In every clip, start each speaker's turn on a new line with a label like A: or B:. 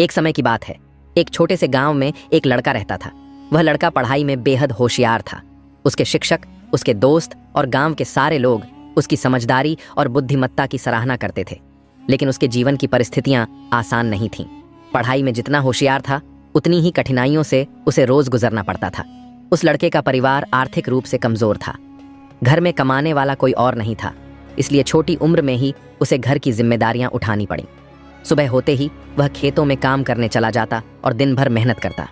A: एक समय की बात है। एक छोटे से गांव में एक लड़का रहता था। वह लड़का पढ़ाई में बेहद होशियार था। उसके शिक्षक, उसके दोस्त और गांव के सारे लोग उसकी समझदारी और बुद्धिमत्ता की सराहना करते थे। लेकिन उसके जीवन की परिस्थितियां आसान नहीं थीं। पढ़ाई में जितना होशियार था, उतनी ही कठिनाइयों से उसे रोज गुजरना पड़ता था। उस लड़के का परिवार आर्थिक रूप से कमजोर था। घर में कमाने वाला कोई और नहीं था, इसलिए छोटी उम्र में ही उसे घर की जिम्मेदारियां उठानी पड़ी। सुबह होते ही वह खेतों में काम करने चला जाता और दिन भर मेहनत करता।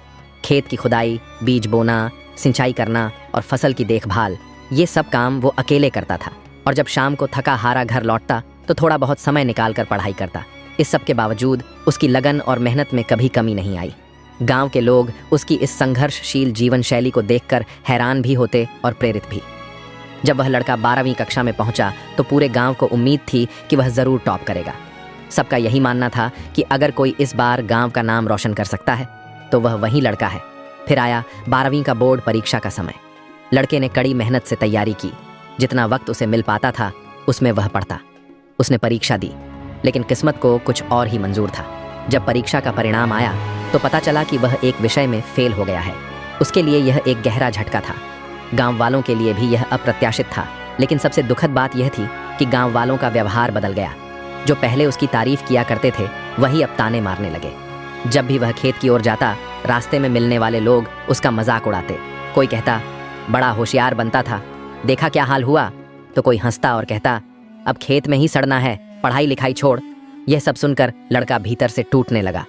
A: खेत की खुदाई, बीज बोना, सिंचाई करना और फसल की देखभाल, ये सब काम वो अकेले करता था। और जब शाम को थका हारा घर लौटता तो थोड़ा बहुत समय निकालकर पढ़ाई करता। इस सब के बावजूद उसकी लगन और मेहनत में कभी कमी नहीं आई। गांव के लोग उसकी इस संघर्षशील जीवन शैली को देखकर हैरान भी होते और प्रेरित भी। जब वह लड़का 12वीं कक्षा में पहुंचा तो पूरे गांव को उम्मीद थी कि वह जरूर टॉप करेगा। सबका यही मानना था कि अगर कोई इस बार गांव का नाम रोशन कर सकता है तो वह वही लड़का है। फिर आया 12वीं का बोर्ड परीक्षा का समय। लड़के ने कड़ी मेहनत से तैयारी की। जितना वक्त उसे मिल पाता था उसमें वह पढ़ता। उसने परीक्षा दी, लेकिन किस्मत को कुछ और ही मंजूर था। जब परीक्षा का परिणाम आया तो पता चला कि वह एक विषय में फेल हो गया है। उसके लिए यह एक गहरा झटका था। गांव वालों के लिए भी यह अप्रत्याशित था। लेकिन सबसे दुखद बात यह थी कि गांव वालों का व्यवहार बदल गया। जो पहले उसकी तारीफ किया करते थे, वही अब ताने मारने लगे। जब भी वह खेत की ओर जाता, रास्ते में मिलने वाले लोग उसका मजाक उड़ाते। कोई कहता, बड़ा होशियार बनता था, देखा क्या हाल हुआ। तो कोई हंसता और कहता, अब खेत में ही सड़ना है, पढ़ाई लिखाई छोड़। यह सब सुनकर लड़का भीतर से टूटने लगा।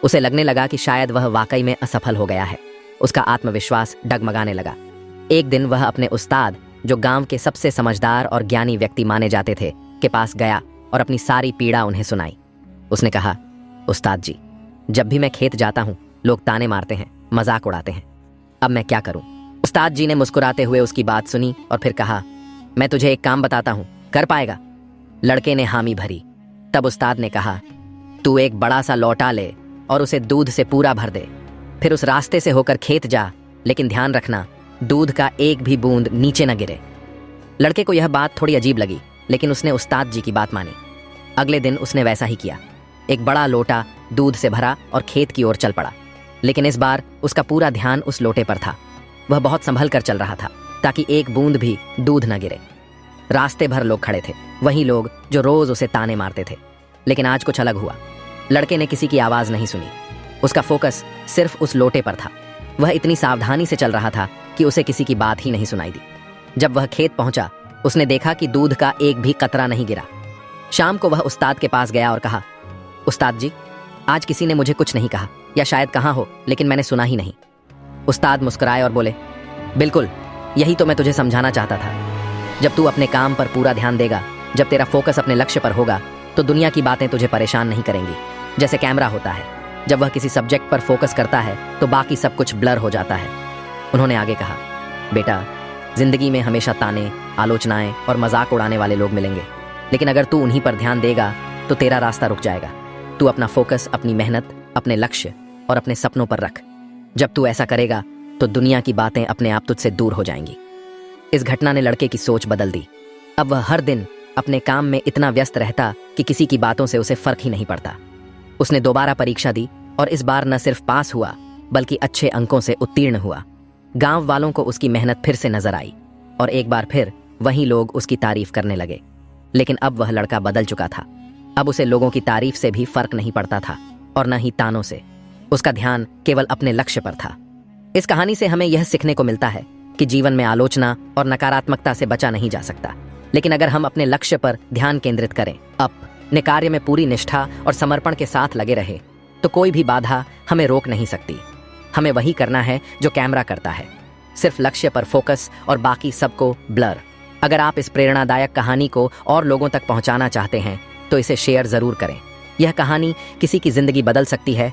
A: उसे लगने लगा कि शायद वह वाकई में असफल हो गया है। उसका आत्मविश्वास डगमगाने लगा। एक दिन वह अपने उस्ताद, जो गांव के सबसे समझदार और ज्ञानी व्यक्ति माने जाते थे, के पास गया और अपनी सारी पीड़ा उन्हें सुनाई। उसने कहा, उस्ताद जी, जब भी मैं खेत जाता हूँ लोग ताने मारते हैं, मजाक उड़ाते हैं। अब मैं क्या करूं? उस्ताद जी ने मुस्कुराते हुए उसकी बात सुनी और फिर कहा, मैं तुझे एक काम बताता हूं, कर पाएगा? लड़के ने हामी भरी। तब उस्ताद ने कहा, तू एक बड़ा सा लौटा ले और उसे दूध से पूरा भर दे। फिर उस रास्ते से होकर खेत जा, लेकिन ध्यान रखना दूध का एक भी बूंद नीचे न गिरे। लड़के को यह बात थोड़ी अजीब लगी, लेकिन उसने उस्ताद जी की बात मानी। अगले दिन उसने वैसा ही किया। एक बड़ा लोटा दूध से भरा और खेत की ओर चल पड़ा। लेकिन इस बार उसका पूरा ध्यान उस लोटे पर था। वह बहुत संभल कर चल रहा था ताकि एक बूंद भी दूध न गिरे। रास्ते भर लोग खड़े थे, वही लोग जो रोज उसे ताने मारते थे। लेकिन आज कुछ अलग हुआ। लड़के ने किसी की आवाज नहीं सुनी। उसका फोकस सिर्फ उस लोटे पर था। वह इतनी सावधानी से चल रहा था कि उसे किसी की बात ही नहीं सुनाई दी। जब वह खेत पहुंचा, उसने देखा कि दूध का एक भी कतरा नहीं गिरा। शाम को वह उस्ताद के पास गया और कहा, उस्ताद जी, आज किसी ने मुझे कुछ नहीं कहा, या शायद कहा हो लेकिन मैंने सुना ही नहीं। उस्ताद मुस्कुराए और बोले, बिल्कुल, यही तो मैं तुझे समझाना चाहता था। जब तू अपने काम पर पूरा ध्यान देगा, जब तेरा फोकस अपने लक्ष्य पर होगा, तो दुनिया की बातें तुझे परेशान नहीं करेंगी। जैसे कैमरा होता है, जब वह किसी सब्जेक्ट पर फोकस करता है तो बाकी सब कुछ ब्लर हो जाता है। उन्होंने आगे कहा, बेटा, जिंदगी में हमेशा ताने, आलोचनाएं और मजाक उड़ाने वाले लोग मिलेंगे, लेकिन अगर तू उन्हीं पर ध्यान देगा तो तेरा रास्ता रुक जाएगा। तू अपना फोकस अपनी मेहनत, अपने लक्ष्य और अपने सपनों पर रख। जब तू ऐसा करेगा तो दुनिया की बातें अपने आप तुझसे दूर हो जाएंगी। इस घटना ने लड़के की सोच बदल दी। अब वह हर दिन अपने काम में इतना व्यस्त रहता कि किसी की बातों से उसे फर्क ही नहीं पड़ता। उसने दोबारा परीक्षा दी और इस बार न सिर्फ पास हुआ, बल्कि अच्छे अंकों से उत्तीर्ण हुआ। गांव वालों को उसकी मेहनत फिर से नजर आई और एक बार फिर वही लोग उसकी तारीफ करने लगे। लेकिन अब वह लड़का बदल चुका था। अब उसे लोगों की तारीफ से भी फर्क नहीं पड़ता था और न ही तानों से। उसका ध्यान केवल अपने लक्ष्य पर था। इस कहानी से हमें यह सीखने को मिलता है कि जीवन में आलोचना और नकारात्मकता से बचा नहीं जा सकता, लेकिन अगर हम अपने लक्ष्य पर ध्यान केंद्रित करें, अपने कार्य में पूरी निष्ठा और समर्पण के साथ लगे रहे, तो कोई भी बाधा हमें रोक नहीं सकती। हमें वही करना है जो कैमरा करता है, सिर्फ लक्ष्य पर फोकस और बाकी सबको ब्लर। अगर आप इस प्रेरणादायक कहानी को और लोगों तक पहुंचाना चाहते हैं तो इसे शेयर जरूर करें। यह कहानी किसी की जिंदगी बदल सकती है